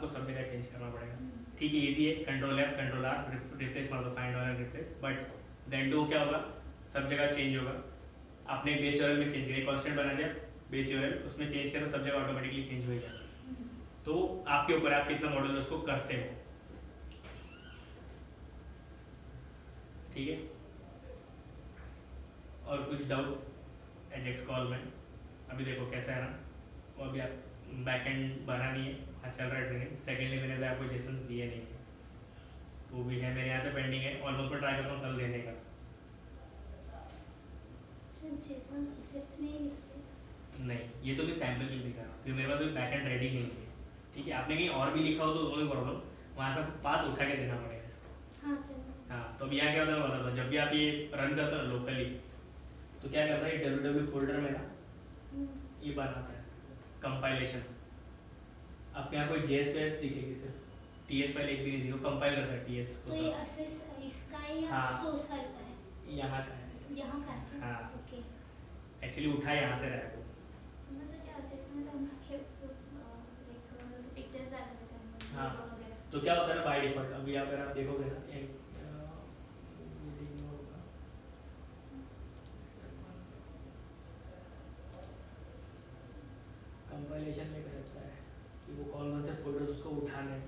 आपको सब जगह चेंज करना पड़ेगा। ठीक है, इजी है, control F control R replace मार दो, फाइंड और रिप्लेस, बट देन डू क्या होगा, सब जगह चेंज होगा। आपने बेस यूआरएल में चेंज किया, कांस्टेंट बना दिया बेस यूआरएल, उसमें चेंज किया तो सब जगह ऑटोमेटिकली चेंज हो जाएगा। तो आपके ऊपर आप कितना मॉडल उसको करते हो। ठीक है, और कुछ डाउट एजेक्स कॉल में? अभी देखो कैसा है ना, वो अभी आप बैकएंड बना नहीं है, चल रहा है ट्रेनिंग। सेकेंडली मैंने भी आपको जेसन्स दिए नहीं है, वो भी है मेरे यहाँ से पेंडिंग है, ऑलमोस्ट मैं ट्राई करता हूँ कल देने का। नहीं, ये तो मैं सैम्पल के लिए दिखा रहा हूँ क्योंकि मेरे पास अभी बैकएंड रेडी नहीं है। ठीक है, आपने कहीं और भी लिखा हो तो नो प्रॉब्लम, वहाँ से आपको पाथ उठा के देना पड़ेगा इसको। हाँ चलो। हाँ, तो अब यहाँ क्या होता है मैं बताता हूँ। जब भी आप ये रन करते हो लोकली, तो क्या करता है, www फोल्डर में ना ये बनाता है कंपाइलेशन। आपके यहाँ कोई जेएस वेएस दिखेगी, सिर्फ टीएस फाइल एक भी नहीं दिखेगी, कंपाइल करता है टीएस को। तो ये असेस इसका या हाँ। सोर्स फाइल का है? यहाँ का है। यहाँ का है? हाँ। ओके। एक्चुअली उठा यहाँ से रहा है वो। मतलब क्या असेस में तो उनके एक पिक्चर डाल देते हैं। हाँ, तो क्या होता है ना बाय डिफॉल्ट, अभी अगर आप देखोगे ना एक कंपाइलेशन में रहता है कि वो कौन कौन से फोल्डर्स उसको उठाने हैं।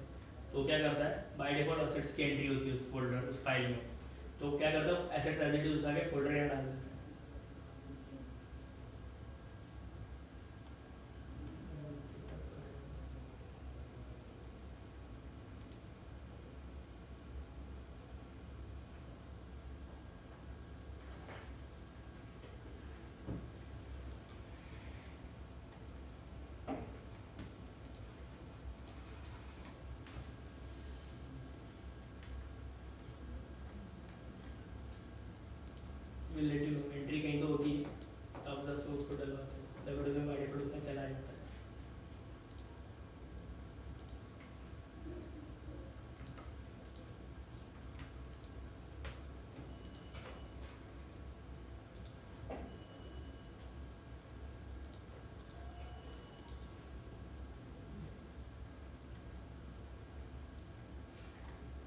तो क्या करता है, बाय डिफॉल्ट एसेट्स की एंट्री होती है उस फोल्डर उस फाइल में। तो क्या करता है, एसेट्स एज इट इज उठा के फोल्डर यहाँ डाल देता है। एंट्री कहीं तो होती है, तब जब से उसको डलवाते हैं, डब्ल्यू में बाय डिफॉल्ट उतना चला जाता है।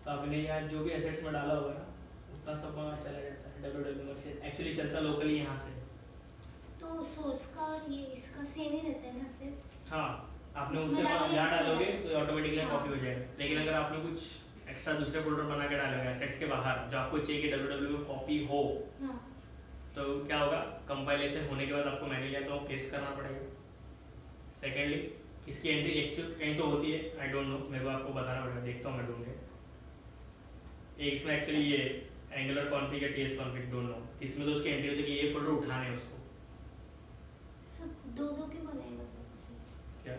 तो आपने यहाँ जो भी एसेट्स में डाला होगा ना, उतना सब वहाँ चला जाता है www से। एक्चुअली चलता लोकली यहाँ से। तो सोर्स का और ये इसका सेम ही रहता है ना असेस? हाँ, आपने उसमें उतने डालोगे, जहाँ इसमें डालोगे डालोगे। तो ऑटोमेटिकली हाँ। कॉपी हो जाएगा। लेकिन अगर आपने कुछ एक्स्ट्रा दूसरे फोल्डर बना के डालोगे एसेट्स के बाहर, जो आपको चाहिए कि www में कॉपी हो, हाँ। तो क्या होगा, कंपाइलेशन होने के बाद आपको मैन्युअली तो पेस्ट करना पड़ेगा। सेकेंडली इसकी एंट्री एक्चुअल कहीं तो होती है, आई डोंट नो, मेरे को आपको बताना पड़ेगा, देखता हूँ मैं ढूंढ के। एक इसमें एक्चुअली ये एंगुलर कॉन्फिग या टीएस कॉन्फिग डोंट नो, इसमें तो उसकी एंट्री होती है कि ये फोल्डर उठाने हैं उसको। सब दो दो क्यों बनाए मतलब असेस? क्या?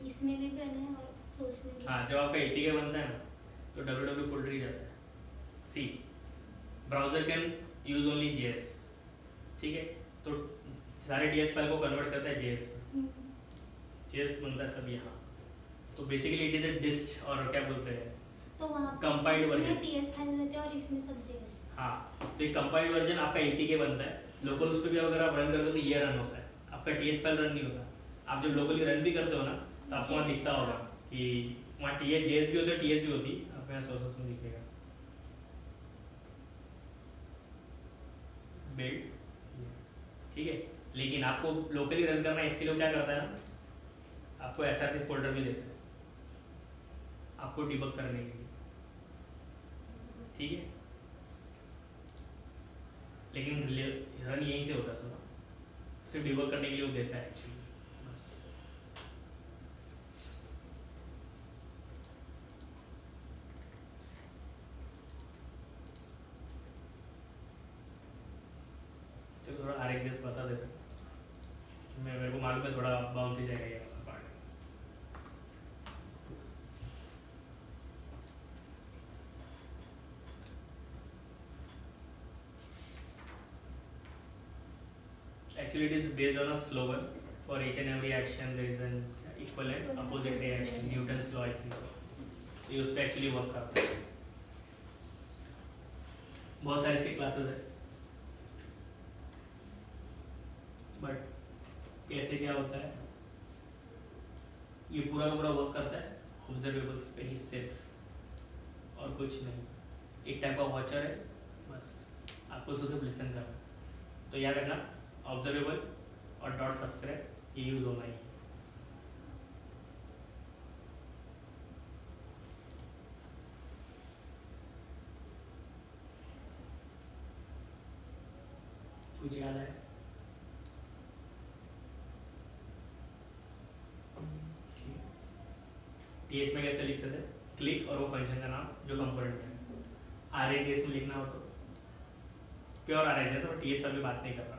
इसमें भी बने हैं और सोर्स में भी। हाँ, जब आपका एपीके बनता है ना, तो www फोल्डर ही जाता है। See browser can use only JS, ठीक है, तो सारे टीएस फाइल को कन्वर्ट करता है जेएस में। जेएस बनता है सब यहाँ। तो बेसिकली इट इज अ डिस्ट, और क्या बोलते हैं, तो वहाँ कंपाइल्ड वर्जन। टीएस फाइल रहते हैं और इसमें सब जेएस। हाँ, तो एक कंपाइल्ड वर्जन आपका एपीके बनता है लोकल, उस पर भी अगर आप रन करते हो तो ये रन होता है, आपका टीएस फाइल रन नहीं होता। आप जब लोकली रन भी करते हो ना, तो आपको वहाँ दिखता होगा कि वहाँ टीएस जेएस भी होता है, टीएस भी होती है, आपको यहाँ सोर्सेस में दिखेगा बिल्ड, ठीक है। लेकिन आपको लोकली रन करना है, इसके लिए क्या करता है ना, आपको एसआरसी फोल्डर भी देता है आपको डिबग करने के लिए, ठीक है। लेकिन रन यहीं से होता है, सुना, सिर्फ डिबग करने के लिए वो देता है एक्चुअली, बस। चलो थोड़ा आरएक्सएस बता देता हूँ, मेरे को मालूम है थोड़ा बाउंस ही जाएगा ये वाला part. Actually, it is based on a slogan. For each and every action, there is an equivalent opposite reaction. Newton's law, I think so. तो ये उस पर एक्चुअली वर्क करता है। बहुत सारे इसके क्लासेस है, बट कैसे क्या होता है, ये पूरा का पूरा वर्क करता है ऑब्जर्वेबल्स पे ही सिर्फ, और कुछ नहीं। एक टाइप का वॉचर है, बस आपको उसको सिर्फ लिसन करना है। तो याद रखना ऑब्जर्वेबल और डॉट सब्सक्राइब ये यूज़ होना ही है। कुछ याद है? टीएस में कैसे लिखते थे? क्लिक और वो फंक्शन का नाम जो कंपोनेंट है। आरएचएस में लिखना हो तो प्योर आरएचएस, तो टीएस अभी बात नहीं कर रहा।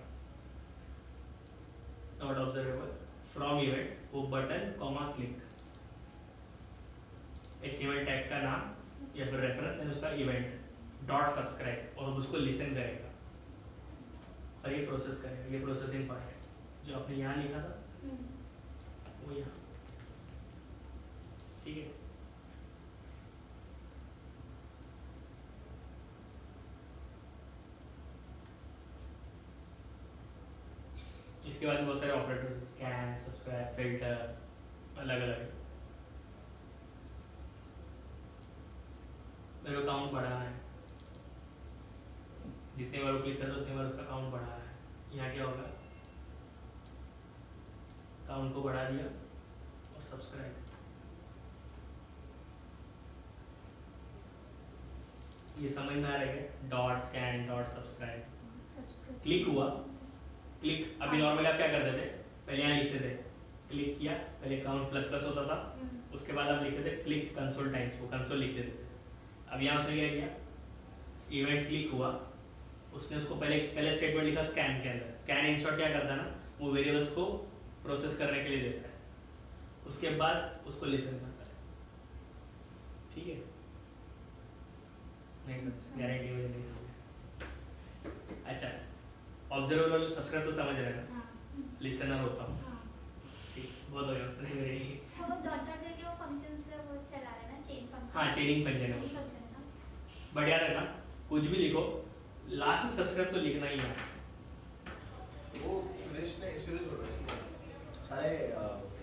नॉट ऑब्जर्वेबल फ्रॉम इवेंट वो button comma click, HTML tag का नाम या फिर रेफरेंस एंड उसका इवेंट डॉट सब्सक्राइब, और उसको लिसन करेगा और ये प्रोसेस करेगा। ये प्रोसेसिंग पार्ट है जो आपने यहाँ लिखा था वो यहाँ, ठीक है। इसके बाद बहुत सारे ऑपरेटर, स्कैन, सब्सक्राइब, फिल्टर, अलग अलग है। मेरे को काउंट बढ़ाना है, जितने बार क्लिक करते उतने बार उसका काउंट बढ़ा है। यहाँ क्या होगा, काउंट को बढ़ा दिया और सब्सक्राइब, ये समझ में आ रहा है? Dot scan dot subscribe, click हुआ, क्लिक। अभी नॉर्मली आप क्या करते थे, पहले यहाँ लिखते थे क्लिक किया, पहले काउंट प्लस प्लस होता था, उसके बाद आप लिखते थे क्लिक कंसोल टाइम्स, वो कंसोल लिखते थे। अब यहाँ उसने क्या किया, इवेंट क्लिक हुआ, उसने उसको पहले स्टेटमेंट लिखा स्कैन के अंदर। स्कैन इन शॉर्ट क्या करता है ना, वो वेरिएबल्स को प्रोसेस करने के लिए देता है, उसके बाद उसको लिसन करता है, ठीक है। नहीं सर गारंटी मुझे नहीं समझ। अच्छा, ऑब्जर्वेबल और सब्सक्राइब तो समझ रहे हैं ना, लिसनर होता हूँ, ठीक, बहुत हो गया उतने मेरे ही। वो डॉट डॉट करके वो फंक्शन से वो चला रहा है ना, चेन फंक्शन। हाँ, चेनिंग फंक्शन है वो। बट याद रखना कुछ भी लिखो लास्ट में सब्सक्राइब तो लिखना ही है। वो सुरेश ने इसलिए जोड़ा इसमें सारे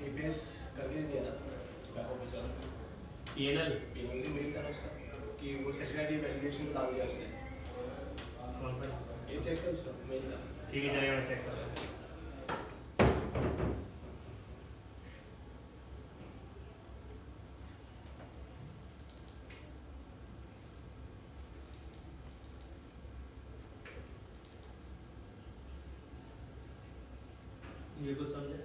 एपीएस करके दिया ना बैक ऑफिस वाला, पीएनएल पीएनएल से मेल था ना उसका कि वो सेशन आईडी वैलिडेशन डाल दिया उसने। कौन सा? ये चेक कर उसका मेल था। ठीक है, चलेगा, मैं चेक कर रहा हूँ। ये कुछ समझे?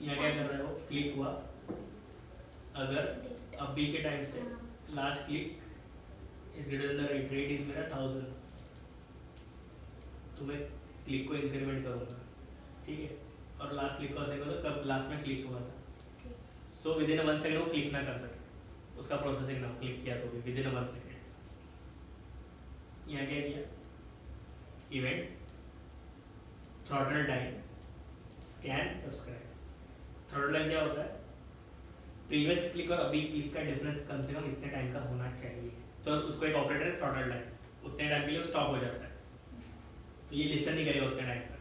यहाँ क्या कर रहा है वो, क्लिक हुआ, अगर अब बी के टाइम से last click is greater than the rate is मेरा 1000, तो मैं क्लिक को इंक्रीमेंट करूँगा, ठीक है। और लास्ट क्लिक का सेकंड होता कब लास्ट में क्लिक हुआ था, सो विद इन 1 सेकंड वो क्लिक ना कर सके, उसका प्रोसेसिंग ना क्लिक किया तो भी विद इन 1 सेकंड। यहाँ क्या किया, event throttle time scan subscribe. Throttle time क्या होता है, प्रीवियस क्लिक और अभी क्लिक का डिफरेंस कम से कम इतने टाइम का होना चाहिए, तो उसको एक ऑपरेटर है थ्रॉटल टाइम, उतने टाइम के लिए स्टॉप हो जाता है, तो ये लिसन नहीं करेगा उतने टाइम तक,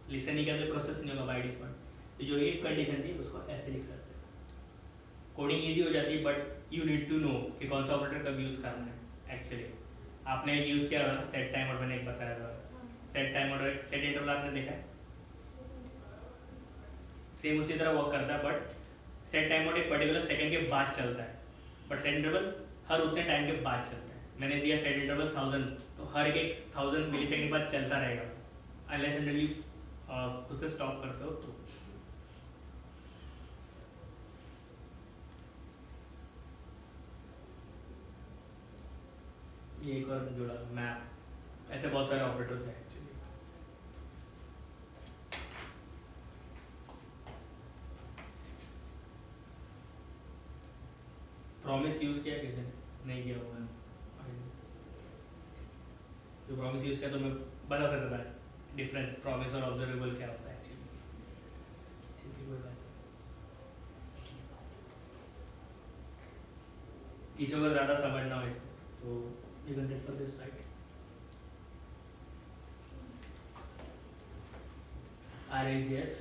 लिसन नहीं करते प्रोसेस नहीं होगा बाय डिफॉल्ट। तो जो इफ कंडीशन थी उसको ऐसे लिख सकते हैं, कोडिंग इजी हो जाती है, but you need to know कि कौन सा ऑपरेटर कब यूज़ करना है। एक्चुअली आपने एक यूज़ किया था सेट टाइम और मैंने एक बताया था, सेट टाइम और सेट इंटरवल आपने देखा है, सेम उसी तरह वर्क करता है, बट सेट टाइम मोड एक पर्टिकुलर सेकंड के बाद चलता है, बट सेट इंटरवल हर उतने टाइम के बाद चलता है। मैंने दिया सेट इंटरवल 1000, तो हर एक 1000 मिली सेकंड के बाद चलता रहेगा, अनलेस एंड अनटिल खुद से स्टॉप करते हो तो। ये एक और जुड़ा मैप, ऐसे बहुत सारे ऑपरेटर्स हैं एक्चुअली। प्रॉमिस यूज किया किसी ने? नहीं किया होगा, जो प्रॉमिस यूज किया तो मैं बता सकता था डिफरेंस प्रॉमिस और ऑब्जर्वेबल क्या होता है एक्चुअली, ठीक है। कोई बात नहीं, किसी को ज़्यादा समझना हो इसको तो you can refer this site. RxJS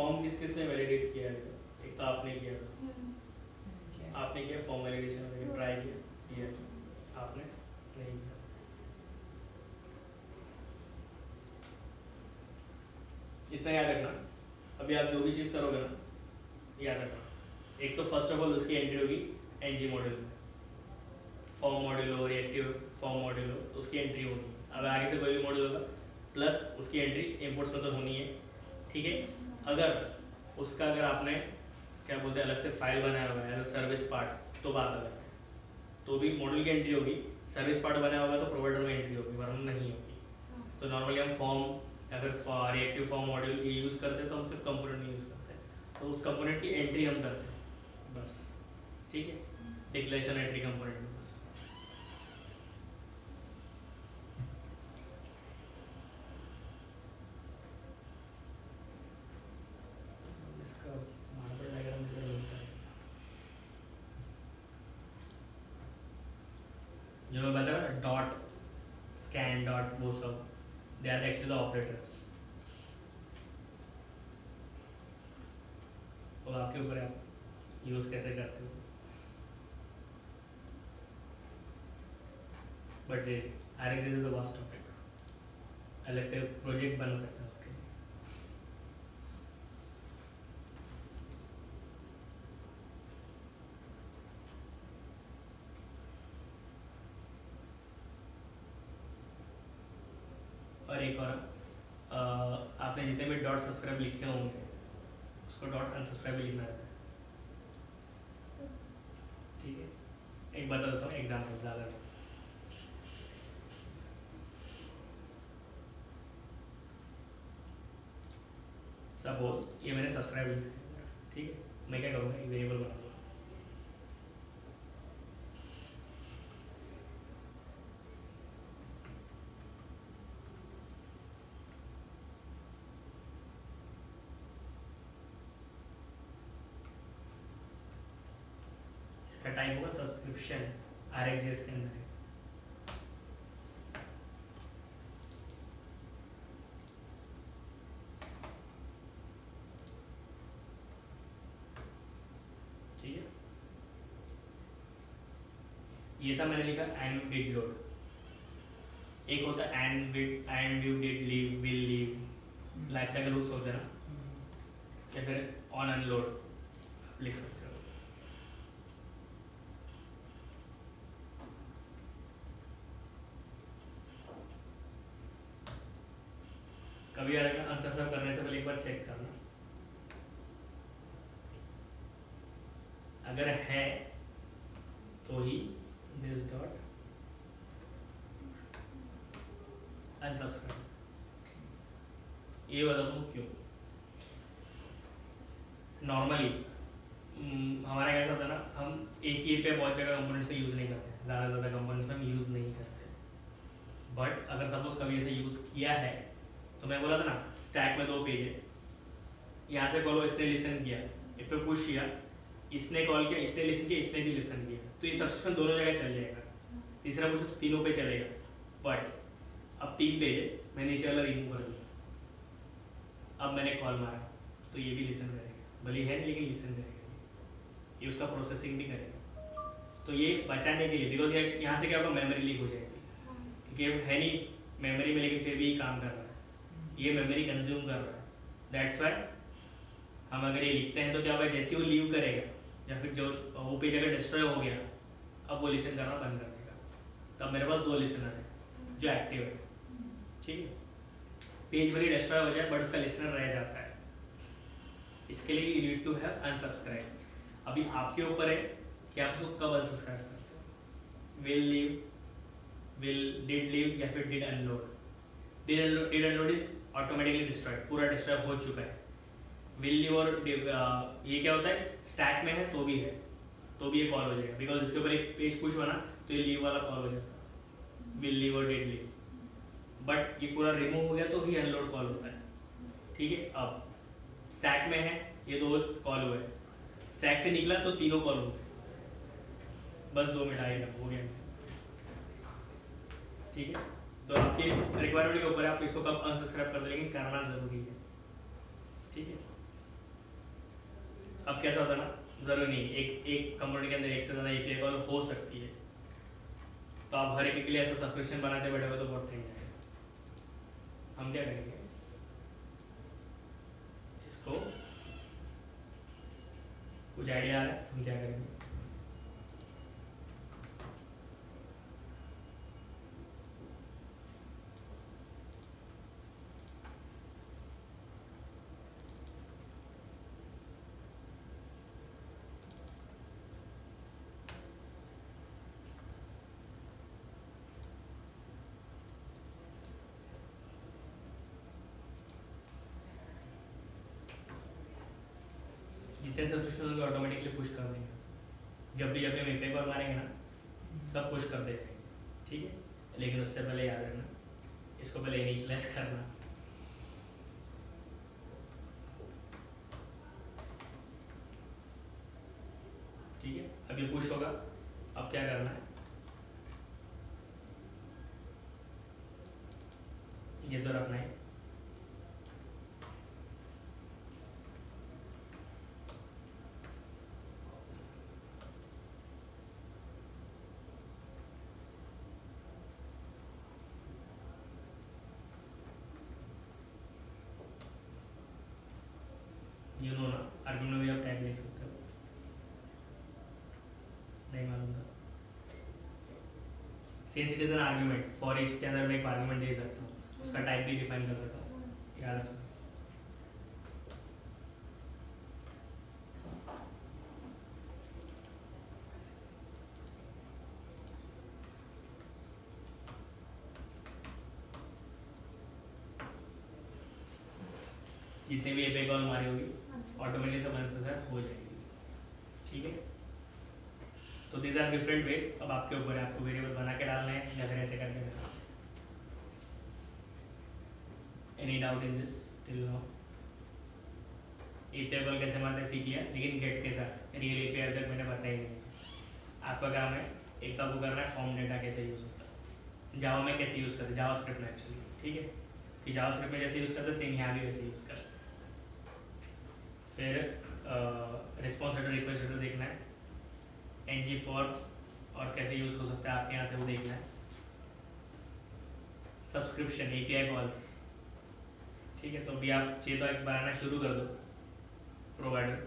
form किस किसने वैलिडेट किया है? एक तो आपने किया था, हम्म, आपने किया फॉर्म वैलिडेशन, तो- ट्राई किया, यस आपने नहीं किया। इतना याद रखना, अभी आप जो भी चीज़ करोगे ना, याद रखना, एक तो फर्स्ट ऑफ ऑल उसकी एंट्री होगी एनजी मॉड्यूल में, फॉर्म मॉड्यूल हो, रिएक्टिव फॉर्म मॉड्यूल हो, तो उसकी एंट्री होगी। अब आगे से कोई भी मॉड्यूल होगा प्लस उसकी एंट्री इंपोर्ट्स में तो होनी है, ठीक है। अगर उसका अगर आपने क्या बोलते हैं अलग से फाइल बनाया हुआ है एज अ सर्विस पार्ट तो बात अलग है, तो भी मॉड्यूल की एंट्री होगी। सर्विस पार्ट बनाया होगा तो प्रोवाइडर में एंट्री होगी, वरना नहीं होगी। हाँ, तो नॉर्मली हम फॉर्म या फिर रिएक्टिव फॉर्म मॉड्यूल ये यूज़ करते हैं, तो हम सिर्फ कंपोनेंट नहीं यूज़ करते हैं, तो उस कंपोनेंट की एंट्री हम करते हैं बस, ठीक है। डिक्लेरेशन एंट्री कंपोनेंट में बस। इसका मार्बल डायग्राम मुझे लगता है जो मैं बता रहा डॉट स्कैन डॉट वो सब, they are actually the operators. और आपके ऊपर है आप यूज़ कैसे करते हो, but RxJS is a vast topic, अलग से प्रोजेक्ट बन सकता है उसके लिए। और एक और आपने जितने भी डॉट सब्सक्राइब लिखे होंगे उसको डॉट अनसब्सक्राइब भी लिखना रहता है, ठीक है। एक बता देता हूँ एग्जाम्पल, ज़्यादा नहीं। सपोज ये मैंने सब्सक्राइब लिखा है, ठीक है, मैं क्या करूँगा एक वेरिएबल बनाऊंगा, इसका टाइप होगा सब्सक्रिप्शन, RxJS के अंदर है। ठीक है, ये था मैंने लिखा एंड डिड लोड। एक होता है and view did leave will leave, life cycle hooks होते हैं ना, या फिर ऑन अनलोड लिख सकते हो। कभी आएगा अनसब्सक्राइब करने से पहले एक बार चेक करना, अगर है तो ही दिस डॉट अनसब्सक्राइब। ये बताता हूँ क्यों। नॉर्मली हमारा कैसा होता है ना, हम एक ही पे बहुत जगह कंपोनेंट्स का यूज़ नहीं करते, ज़्यादा से ज़्यादा कंपोनेंट्स में हम यूज़ नहीं करते। बट अगर सपोज कभी ऐसे यूज़ किया है, तो मैं बोला था ना स्टैक में 2 पेज है, यहाँ से कॉल इसने लिसन किया, इस पर पुश किया, इसने कॉल किया, इसने लिसन किया, इसने भी लिसन किया, तो ये सब्सक्रिप्शन दोनों जगह चल जाएगा। तीसरा पूछो तो तीनों पे चलेगा, बट अब 3 पेज है, मैं नीचे वाला रिमूव कर दिया, अब मैंने कॉल मारा तो ये भी लिसन करेगा, भले है नहीं लेकिन लिसन करेगा, ये उसका प्रोसेसिंग भी करेगा। तो ये बचाने के लिए, बिकॉज यहाँ से क्या होगा, मेमोरी लीक हो जाएगी, क्योंकि है नहीं मेमोरी में लेकिन फिर भी ये काम कर रहा है, ये मेमोरी कंज्यूम कर रहा है। दैट्स वाई हम अगर ये लिखते हैं तो क्या होगा, जैसे वो लीव करेगा या फिर जो वो पेज अगर डिस्ट्रॉय हो गया, अब वो लिसन करना बंद कर देगा। तब मेरे पास 2 लिसनर है जो एक्टिव है, ठीक है। पेज भले डिस्ट्रॉय हो जाए बट उसका लिसनर रह जाता है, इसके लिए you need to have unsubscribe. अभी आपके ऊपर है कि आप उसको कब अनसब्सक्राइब करते हो, will leave, will did leave या फिर did unload. Did unload is automatically destroyed, पूरा डिस्ट्रॉय हो चुका है। विल लीव और ये क्या होता है, स्टैक में है तो भी ये कॉल हो जाएगा, बिकॉज इसके ऊपर एक पेज पुश हुआ ना तो ये लीव वाला कॉल हो जाता है, विल लीव और डिड लीव। बट ये पूरा रिमूव हो गया तो ही अनलोड कॉल होता है, ठीक है। अब स्टैक में है, ये 2 कॉल हुए, स्टैक से निकला तो तीनों कॉल हुए, बस 2 मिनट आएगा, हो गया, ठीक है। तो आपके रिक्वायरमेंट के ऊपर आप इसको कब अनसब्सक्राइब कर दें, लेकिन करना जरूरी है, ठीक है। अब कैसा होता है ना, ज़रूरी नहीं एक एक कंपनी के अंदर एक से ज़्यादा API कॉल हो सकती है, तो आप हर एक के लिए ऐसा सब्सक्रिप्शन बनाते बैठे तो बहुत टाइम जाएगा। हम क्या करेंगे, इसको कुछ आइडिया आ रहा है, हम क्या करेंगे, जितने सब्सक्रिप्शन होंगे ऑटोमेटिकली पुश कर देंगे। जब भी हम API कॉल मारेंगे ना, सब पुश कर देंगे, ठीक है। लेकिन उससे पहले याद रखना, इसको पहले इनिशियलाइज करना। ठीक है, अब ये पुश होगा। अब क्या करना है, ये तो रखना है, यू नो ना, आर्गुमेंट में भी आप टैग लिख सकते हो, नहीं मालूम था। Since it is an argument, for each के अंदर मैं एक आर्गुमेंट दे सकता हूँ, उसका टाइप भी डिफाइन कर सकता हूँ, याद रखना। जितने भी API कॉल हमारी होगी ऑटोमेटिकली सब आंसर हो जाएगी, ठीक है। तो दीज आर डिफरेंट वेज, अब आपके ऊपर है, आपको वेरिएबल बना के डालना है या फिर ऐसे करके डालना है। Any doubt in this till now? API call कैसे मारते हैं सीख लिया, लेकिन गेट के साथ रियल API अभी तक मैंने बताया ही नहीं। आपका काम है एक तो आपको करना है फॉर्म डेटा कैसे यूज़ होता है, जावा में कैसे यूज़ करते हैं, जावास्क्रिप्ट में एक्चुअली, ठीक है, कि जावास्क्रिप्ट में जैसे यूज़ करते हैं सेम यहाँ भी वैसे यूज़ करते हैं। फिर रिस्पॉन्स हेडर रिक्वेस्ट हेडर देखना है, ng फॉर और कैसे यूज़ हो सकता है आपके यहाँ से वो देखना है। सब्सक्रिप्शन API कॉल्स, ठीक है, तो अभी आप चाहिए तो एक बनाना शुरू कर दो प्रोवाइडर,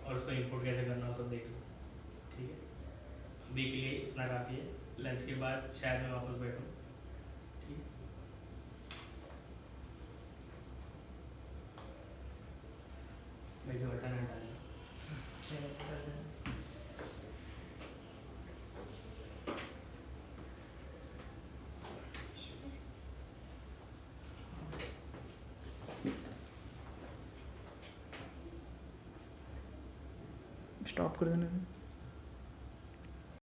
और उसको इंपोर्ट कैसे करना हो सब देख लो, ठीक है। अभी के लिए इतना काफ़ी है, लंच के बाद शायद मैं वापस बैठूँ, ठीक है। मुझे बटन हटाना स्टॉप कर देना है।